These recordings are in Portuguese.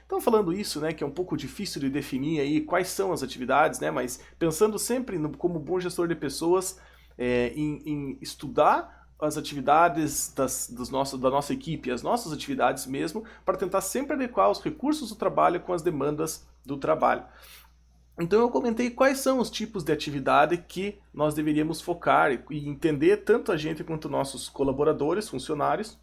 Então, falando isso, né, que é um pouco difícil de definir aí quais são as atividades, né, mas pensando sempre como bom gestor de pessoas, em estudar as atividades da nossa equipe, as nossas atividades mesmo, para tentar sempre adequar os recursos do trabalho com as demandas do trabalho. Então eu comentei quais são os tipos de atividade que nós deveríamos focar e entender tanto a gente quanto nossos colaboradores, funcionários,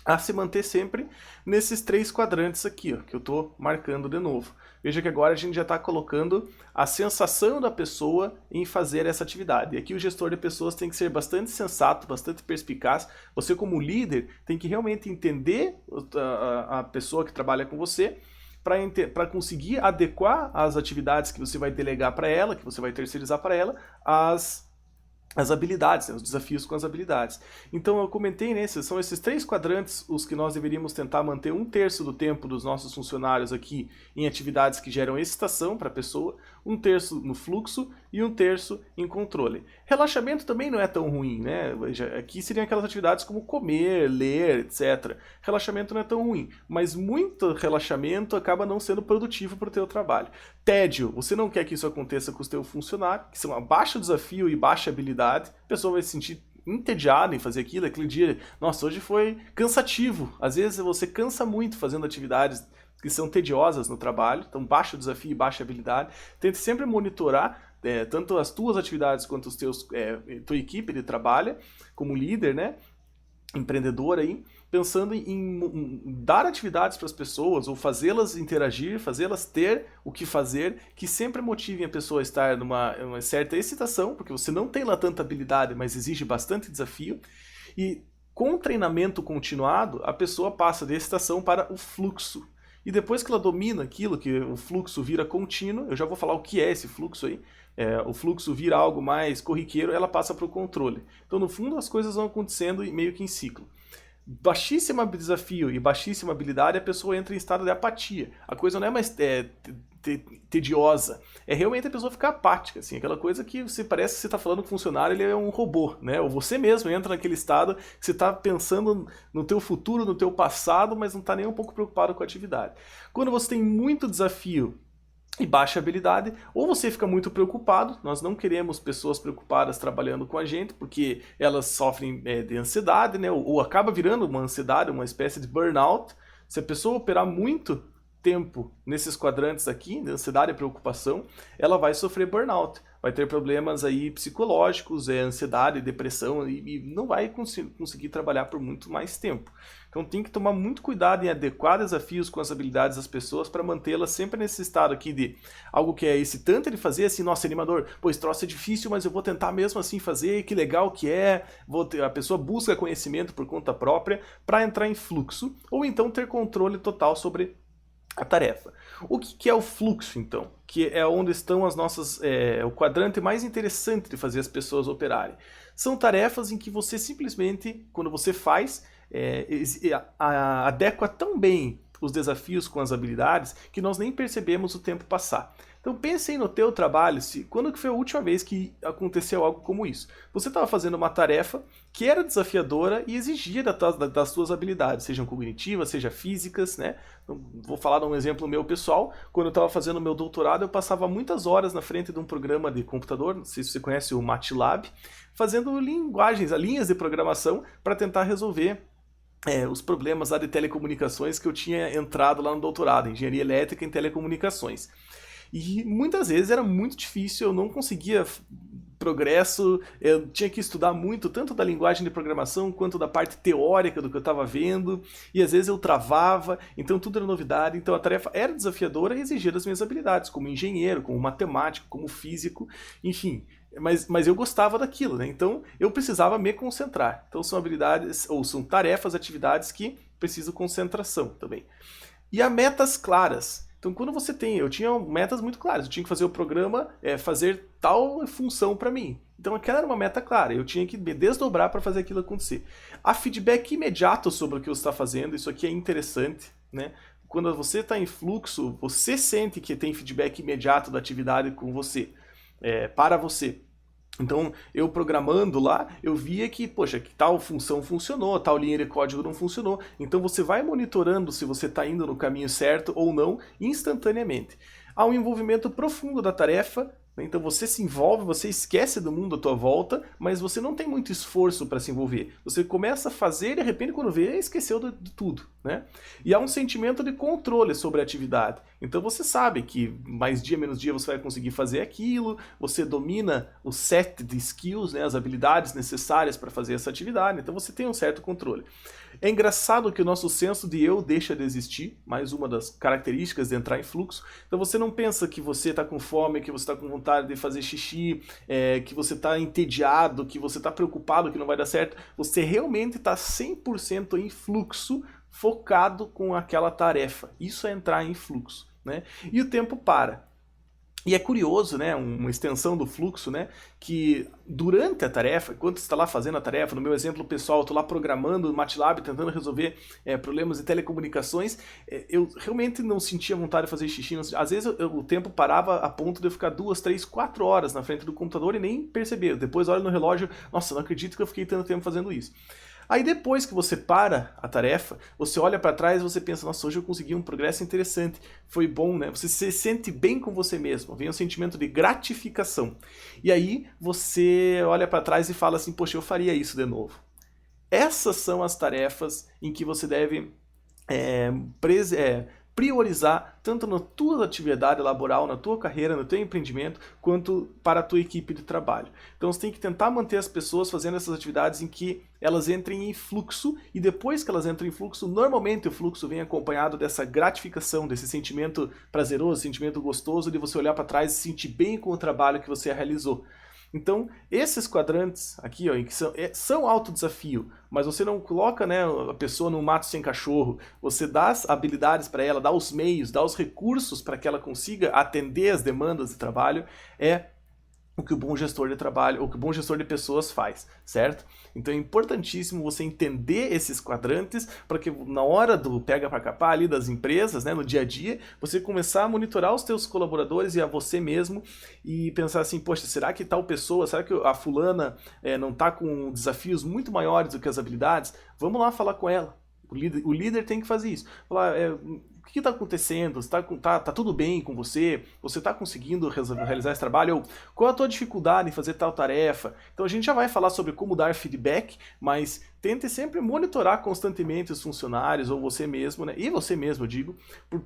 a se manter sempre nesses 3 quadrantes aqui, ó, que eu estou marcando de novo. Veja que agora a gente já está colocando a sensação da pessoa em fazer essa atividade. E aqui o gestor de pessoas tem que ser bastante sensato, bastante perspicaz. Você como líder tem que realmente entender a pessoa que trabalha com você para conseguir adequar as atividades que você vai delegar para ela, que você vai terceirizar para ela, as habilidades, né, os desafios com as habilidades. Então eu comentei, né, são esses 3 quadrantes os que nós deveríamos tentar manter 1/3 do tempo dos nossos funcionários aqui em atividades que geram excitação para a pessoa, 1/3 no fluxo e 1/3 em controle. Relaxamento também não é tão ruim, né? Aqui seriam aquelas atividades como comer, ler, etc. Relaxamento não é tão ruim, mas muito relaxamento acaba não sendo produtivo para o teu trabalho. Tédio, você não quer que isso aconteça com o teu funcionário, que são a baixo desafio e baixa habilidade, a pessoa vai se sentir entediada em fazer aquilo, aquele dia, nossa, hoje foi cansativo. Às vezes você cansa muito fazendo atividades que são tediosas no trabalho, então baixo desafio e baixa habilidade. Tente sempre monitorar tanto as tuas atividades quanto os tua equipe de trabalho, como líder, né? Empreendedor aí, pensando em dar atividades para as pessoas ou fazê-las interagir, fazê-las ter o que fazer, que sempre motivem a pessoa a estar numa certa excitação, porque você não tem lá tanta habilidade, mas exige bastante desafio. E com o treinamento continuado, a pessoa passa de excitação para o fluxo. E depois que ela domina aquilo, que o fluxo vira contínuo, eu já vou falar o que é esse fluxo aí, o fluxo vira algo mais corriqueiro, ela passa para o controle. Então, no fundo, as coisas vão acontecendo meio que em ciclo. Baixíssimo desafio e baixíssima habilidade, a pessoa entra em estado de apatia. A coisa não é mais tediosa, é realmente a pessoa ficar apática, assim, aquela coisa que você parece que você está falando com o funcionário, ele é um robô, né? Ou você mesmo entra naquele estado que você está pensando no teu futuro, no teu passado, mas não está nem um pouco preocupado com a atividade. Quando você tem muito desafio e baixa habilidade, ou você fica muito preocupado, nós não queremos pessoas preocupadas trabalhando com a gente, porque elas sofrem de ansiedade, né? Ou acaba virando uma ansiedade, uma espécie de burnout. Se a pessoa operar muito tempo nesses quadrantes aqui, de ansiedade e preocupação, ela vai sofrer burnout, vai ter problemas aí psicológicos, ansiedade, depressão, e não vai conseguir trabalhar por muito mais tempo. Então tem que tomar muito cuidado em adequar desafios com as habilidades das pessoas para mantê-las sempre nesse estado aqui de algo que é excitante de fazer, assim, nossa, animador, pô, esse troço é difícil, mas eu vou tentar mesmo assim fazer, que legal que é, a pessoa busca conhecimento por conta própria para entrar em fluxo, ou então ter controle total sobre a tarefa. O que é o fluxo, então? Que é onde estão as nossas, o quadrante mais interessante de fazer as pessoas operarem. São tarefas em que você simplesmente, quando você faz, adequa tão bem os desafios com as habilidades que nós nem percebemos o tempo passar. Então pense aí no teu trabalho, quando que foi a última vez que aconteceu algo como isso? Você estava fazendo uma tarefa que era desafiadora e exigia das suas habilidades, sejam cognitivas, sejam físicas, né? Então, vou falar de um exemplo meu pessoal. Quando eu estava fazendo meu doutorado, eu passava muitas horas na frente de um programa de computador, não sei se você conhece o MATLAB, fazendo linhas de programação para tentar resolver os problemas lá de telecomunicações que eu tinha entrado lá no doutorado, engenharia elétrica em telecomunicações. E muitas vezes era muito difícil, eu não conseguia progresso, eu tinha que estudar muito, tanto da linguagem de programação quanto da parte teórica do que eu estava vendo, e às vezes eu travava, então tudo era novidade, então a tarefa era desafiadora e exigia das minhas habilidades, como engenheiro, como matemático, como físico, enfim. Mas eu gostava daquilo, né? Então eu precisava me concentrar. Então são habilidades, ou são tarefas, atividades que precisam concentração também. E há metas claras. Então quando você eu tinha metas muito claras, eu tinha que fazer o programa, fazer tal função para mim. Então aquela era uma meta clara, eu tinha que me desdobrar para fazer aquilo acontecer. Há feedback imediato sobre o que você está fazendo, isso aqui é interessante, né? Quando você está em fluxo, você sente que tem feedback imediato da atividade com você, para você. Então, eu programando lá, eu via que, poxa, que tal função funcionou, tal linha de código não funcionou. Então, você vai monitorando se você está indo no caminho certo ou não, instantaneamente. Há um envolvimento profundo da tarefa, né? Então você se envolve, você esquece do mundo à tua volta, mas você não tem muito esforço para se envolver. Você começa a fazer e de repente quando vê, esqueceu de tudo, né? E há um sentimento de controle sobre a atividade. Então você sabe que mais dia menos dia você vai conseguir fazer aquilo, você domina o set de skills, né, as habilidades necessárias para fazer essa atividade, então você tem um certo controle. É engraçado que o nosso senso de eu deixa de existir, mais uma das características de entrar em fluxo. Então você não pensa que você está com fome, que você está com vontade de fazer xixi, que você está entediado, que você está preocupado que não vai dar certo. Você realmente está 100% em fluxo, focado com aquela tarefa. Isso é entrar em fluxo, né? E o tempo para. E é curioso, né, uma extensão do fluxo, né, que durante a tarefa, enquanto você está lá fazendo a tarefa, no meu exemplo pessoal, eu estou lá programando no MATLAB, tentando resolver problemas de telecomunicações, eu realmente não sentia vontade de fazer xixi. Às vezes o tempo parava a ponto de eu ficar 2, 3, 4 horas na frente do computador e nem perceber. Depois olho no relógio, nossa, não acredito que eu fiquei tanto tempo fazendo isso. Aí depois que você para a tarefa, você olha para trás e você pensa, nossa, hoje eu consegui um progresso interessante, foi bom, né? Você se sente bem com você mesmo, vem um sentimento de gratificação. E aí você olha para trás e fala assim, poxa, eu faria isso de novo. Essas são as tarefas em que você deve priorizar tanto na tua atividade laboral, na tua carreira, no teu empreendimento, quanto para a tua equipe de trabalho. Então você tem que tentar manter as pessoas fazendo essas atividades em que elas entrem em fluxo, e depois que elas entram em fluxo, normalmente o fluxo vem acompanhado dessa gratificação, desse sentimento prazeroso, sentimento gostoso de você olhar para trás e se sentir bem com o trabalho que você realizou. Então, esses quadrantes aqui, ó, que são autodesafio, mas você não coloca, né, a pessoa num mato sem cachorro, você dá as habilidades para ela, dá os meios, dá os recursos para que ela consiga atender as demandas de trabalho, é o que o bom gestor de trabalho, ou que o bom gestor de pessoas faz, certo? Então é importantíssimo você entender esses quadrantes para que na hora do pega para capar ali das empresas, né, no dia a dia, você começar a monitorar os teus colaboradores e a você mesmo e pensar assim, poxa, será que tal pessoa, será que a fulana não está com desafios muito maiores do que as habilidades? Vamos lá falar com ela. O líder tem que fazer isso. Falar, o que está acontecendo? Tá tudo bem com você? Você está conseguindo realizar esse trabalho? Ou qual é a tua dificuldade em fazer tal tarefa? Então a gente já vai falar sobre como dar feedback, mas tente sempre monitorar constantemente os funcionários, ou você mesmo, né? E você mesmo, eu digo,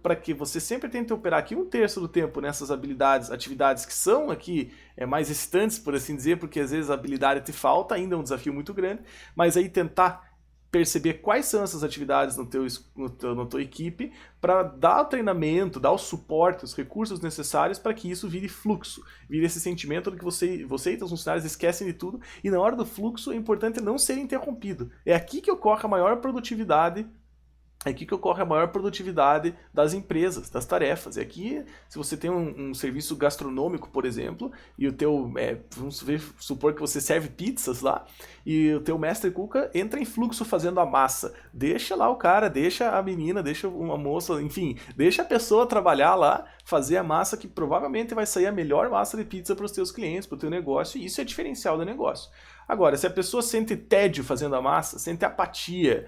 para que você sempre tente operar aqui 1/3 do tempo nessas habilidades, atividades que são aqui mais excitantes, por assim dizer, porque às vezes a habilidade te falta, ainda é um desafio muito grande, mas aí tentar perceber quais são essas atividades na tua equipe para dar o treinamento, dar o suporte, os recursos necessários para que isso vire fluxo, vire esse sentimento de que você e os funcionários esquecem de tudo, e na hora do fluxo é importante não ser interrompido. É aqui que ocorre a maior produtividade. É aqui que ocorre a maior produtividade das empresas, das tarefas. E aqui, se você tem um serviço gastronômico, por exemplo, e o teu, supor que você serve pizzas lá, e o teu mestre cuca entra em fluxo fazendo a massa. Deixa lá o cara, deixa a menina, deixa uma moça, enfim, deixa a pessoa trabalhar lá, fazer a massa que provavelmente vai sair a melhor massa de pizza para os teus clientes, para o teu negócio, e isso é diferencial do negócio. Agora, se a pessoa sente tédio fazendo a massa, sente apatia,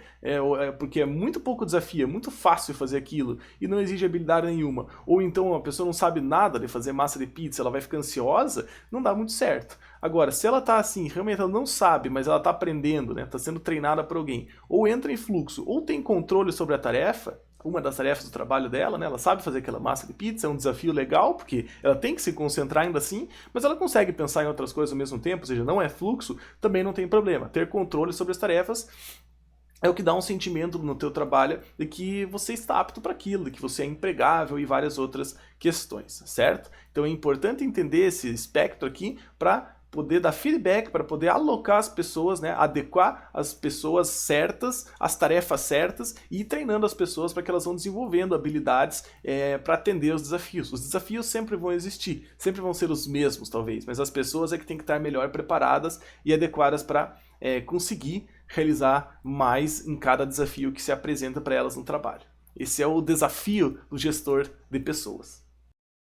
porque é muito pouco desafio, é muito fácil fazer aquilo e não exige habilidade nenhuma, ou então a pessoa não sabe nada de fazer massa de pizza, ela vai ficar ansiosa, não dá muito certo. Agora, se ela tá assim, realmente ela não sabe, mas ela tá aprendendo, né, tá sendo treinada por alguém, ou entra em fluxo, ou tem controle sobre a tarefa, uma das tarefas do trabalho dela, né? Ela sabe fazer aquela massa de pizza, é um desafio legal, porque ela tem que se concentrar ainda assim, mas ela consegue pensar em outras coisas ao mesmo tempo, ou seja, não é fluxo, também não tem problema. Ter controle sobre as tarefas é o que dá um sentimento no teu trabalho de que você está apto para aquilo, de que você é empregável e várias outras questões, certo? Então é importante entender esse espectro aqui para poder dar feedback, para poder alocar as pessoas, né, adequar as pessoas certas, as tarefas certas e ir treinando as pessoas para que elas vão desenvolvendo habilidades para atender os desafios. Os desafios sempre vão existir, sempre vão ser os mesmos talvez, mas as pessoas é que têm que estar melhor preparadas e adequadas para conseguir realizar mais em cada desafio que se apresenta para elas no trabalho. Esse é o desafio do gestor de pessoas.